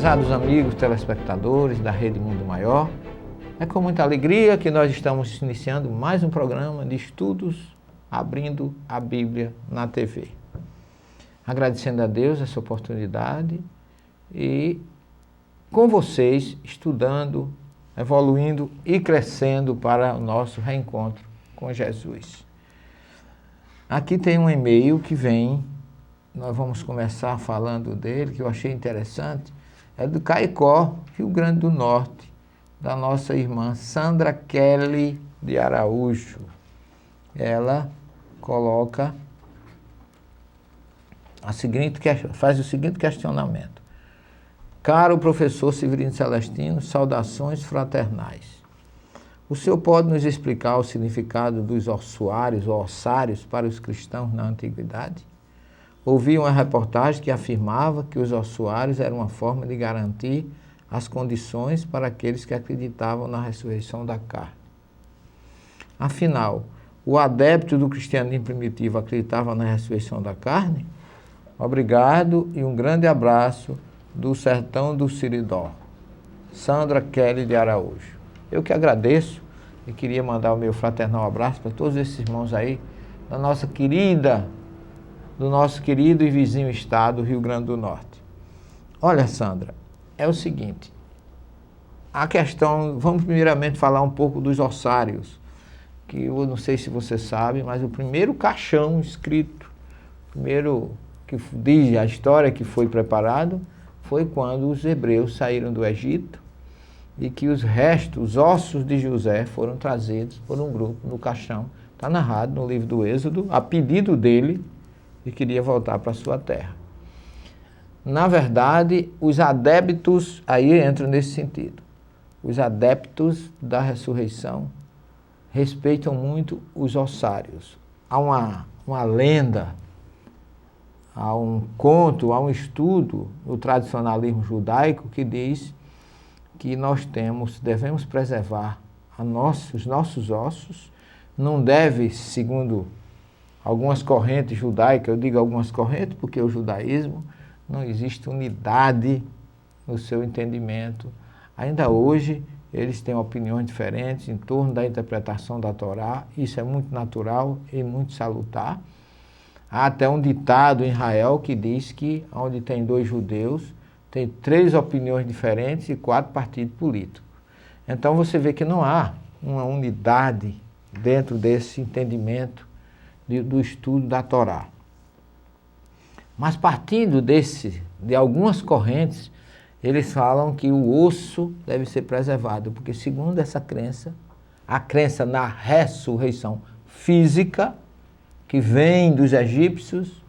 Prezados amigos telespectadores da Rede Mundo Maior, é com muita alegria que nós estamos iniciando mais um programa de estudos abrindo a Bíblia na TV. Agradecendo a Deus essa oportunidade e com vocês estudando, evoluindo e crescendo para o nosso reencontro com Jesus. Aqui tem um e-mail que vem, nós vamos começar falando dele, que eu achei interessante, é do Caicó, Rio Grande do Norte, da nossa irmã Sandra Kelly de Araújo. Ela coloca faz o seguinte questionamento. Caro professor Severino Celestino, saudações fraternais. O senhor pode nos explicar o significado dos ossuários ou ossários para os cristãos na antiguidade? Ouvi uma reportagem que afirmava que os ossuários eram uma forma de garantir as condições para aqueles que acreditavam na ressurreição da carne. Afinal, o adepto do cristianismo primitivo acreditava na ressurreição da carne? Obrigado e um grande abraço do sertão do Siridó. Sandra Kelly de Araújo. Eu que agradeço e queria mandar o meu fraternal abraço para todos esses irmãos aí do nosso querido e vizinho estado, Rio Grande do Norte. Olha, Sandra, é o seguinte, a questão, vamos primeiramente falar um pouco dos ossários, que eu não sei se você sabe, mas o primeiro caixão escrito, primeiro que diz a história que foi preparado, foi quando os hebreus saíram do Egito e que os restos, os ossos de José foram trazidos por um grupo no caixão. Está narrado no livro do Êxodo, a pedido dele, que queria voltar para a sua terra. Na verdade, os adeptos, aí entram nesse sentido, os adeptos da ressurreição respeitam muito os ossários. Há uma lenda, há um conto, há um estudo no tradicionalismo judaico que diz que devemos preservar os nossos ossos, não deve, segundo algumas correntes judaicas, eu digo algumas correntes porque o judaísmo não existe unidade no seu entendimento. Ainda hoje eles têm opiniões diferentes em torno da interpretação da Torá, isso é muito natural e muito salutar. Há até um ditado em Israel que diz que onde tem 2 judeus, tem 3 opiniões diferentes e 4 partidos políticos. Então você vê que não há uma unidade dentro desse entendimento do estudo da Torá. Mas partindo de algumas correntes, eles falam que o osso deve ser preservado, porque segundo essa crença, a crença na ressurreição física, que vem dos egípcios,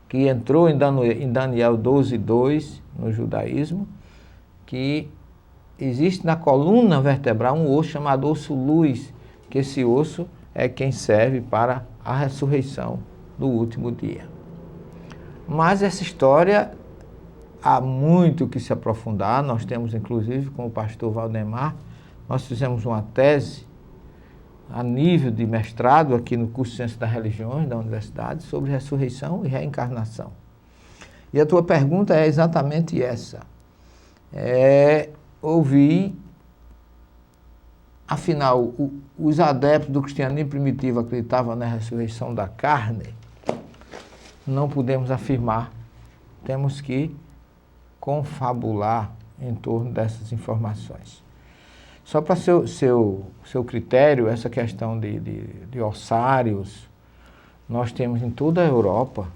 que entrou em Daniel 12:2, no judaísmo, que existe na coluna vertebral um osso chamado osso luz, que esse osso é quem serve para a ressurreição do último dia. Mas essa história, há muito que se aprofundar. Nós temos, inclusive, com o pastor Valdemar, nós fizemos uma tese a nível de mestrado aqui no curso de Ciência das Religiões da Universidade sobre ressurreição e reencarnação. E a tua pergunta é exatamente essa. Afinal, os adeptos do cristianismo primitivo acreditavam na ressurreição da carne? Não podemos afirmar. Temos que confabular em torno dessas informações. Só para seu critério, essa questão de ossários, nós temos em toda a Europa,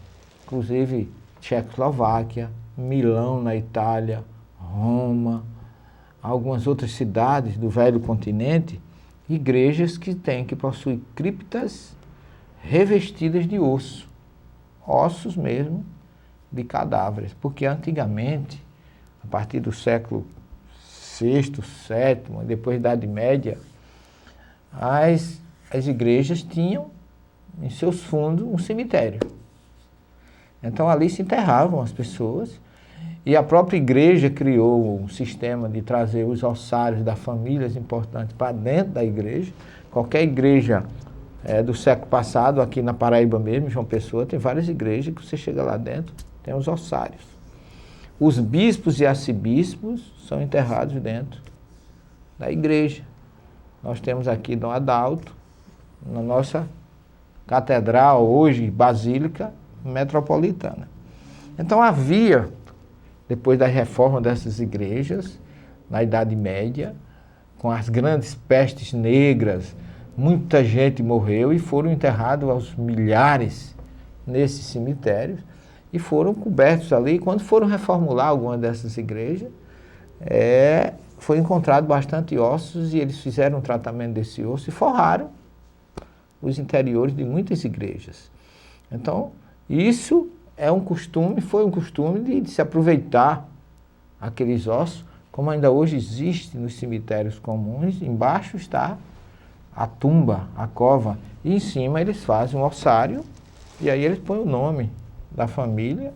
inclusive Tchecoslováquia, Milão na Itália, Roma, algumas outras cidades do velho continente, igrejas que possuem criptas revestidas de osso, ossos mesmo de cadáveres, porque antigamente, a partir do século VI, VII, depois da Idade Média, as igrejas tinham em seus fundos um cemitério. Então ali se enterravam as pessoas e a própria igreja criou um sistema de trazer os ossários das famílias importantes para dentro da igreja. Qualquer igreja do século passado, aqui na Paraíba mesmo, João Pessoa, tem várias igrejas que você chega lá dentro, tem os ossários. os bispos e arcebispos são enterrados dentro da igreja. Nós temos aqui Dom Adalto, na nossa catedral, hoje Basílica Metropolitana. Então havia, depois da reforma dessas igrejas, na Idade Média, com as grandes pestes negras, muita gente morreu e foram enterrados aos milhares nesses cemitérios e foram cobertos ali. E quando foram reformular alguma dessas igrejas, foi encontrado bastante ossos e eles fizeram um tratamento desse osso e forraram os interiores de muitas igrejas. Então, isso é um costume, foi um costume de se aproveitar aqueles ossos, como ainda hoje existe nos cemitérios comuns. Embaixo está a tumba, a cova, e em cima eles fazem um ossário, e aí eles põem o nome da família,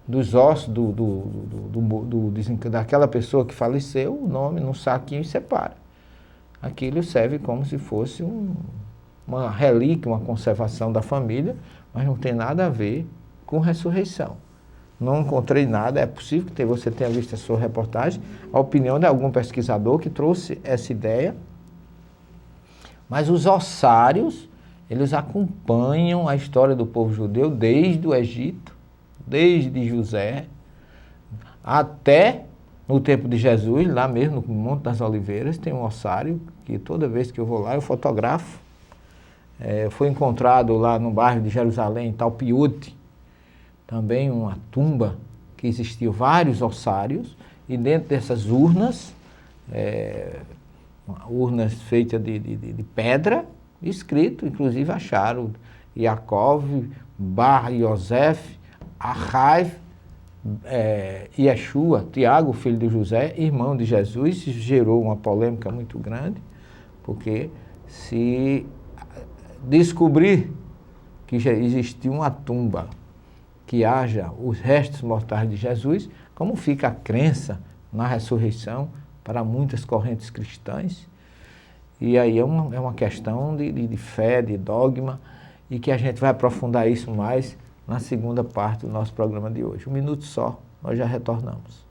dos ossos daquela pessoa que faleceu, o nome num saquinho e separa. Aquilo serve como se fosse uma relíquia, uma conservação da família, mas não tem nada a ver com ressurreição. Não encontrei nada, é possível que você tenha visto a sua reportagem, a opinião de algum pesquisador que trouxe essa ideia, mas os ossários, eles acompanham a história do povo judeu desde o Egito, desde José, até no tempo de Jesus, lá mesmo no Monte das Oliveiras, tem um ossário que toda vez que eu vou lá eu fotografo. Foi encontrado lá no bairro de Jerusalém, em Talpiot, também uma tumba que existiam vários ossários, e dentro dessas urnas, urnas feitas de pedra, escrito, inclusive acharam Yaakov, Bar Yosef, Achai, Yeshua, Tiago, filho de José, irmão de Jesus. Isso gerou uma polêmica muito grande, porque se descobrir que já existia uma tumba que haja os restos mortais de Jesus, como fica a crença na ressurreição para muitas correntes cristãs? E aí é uma questão de fé, de dogma, e que a gente vai aprofundar isso mais na segunda parte do nosso programa de hoje. Um minuto só, nós já retornamos.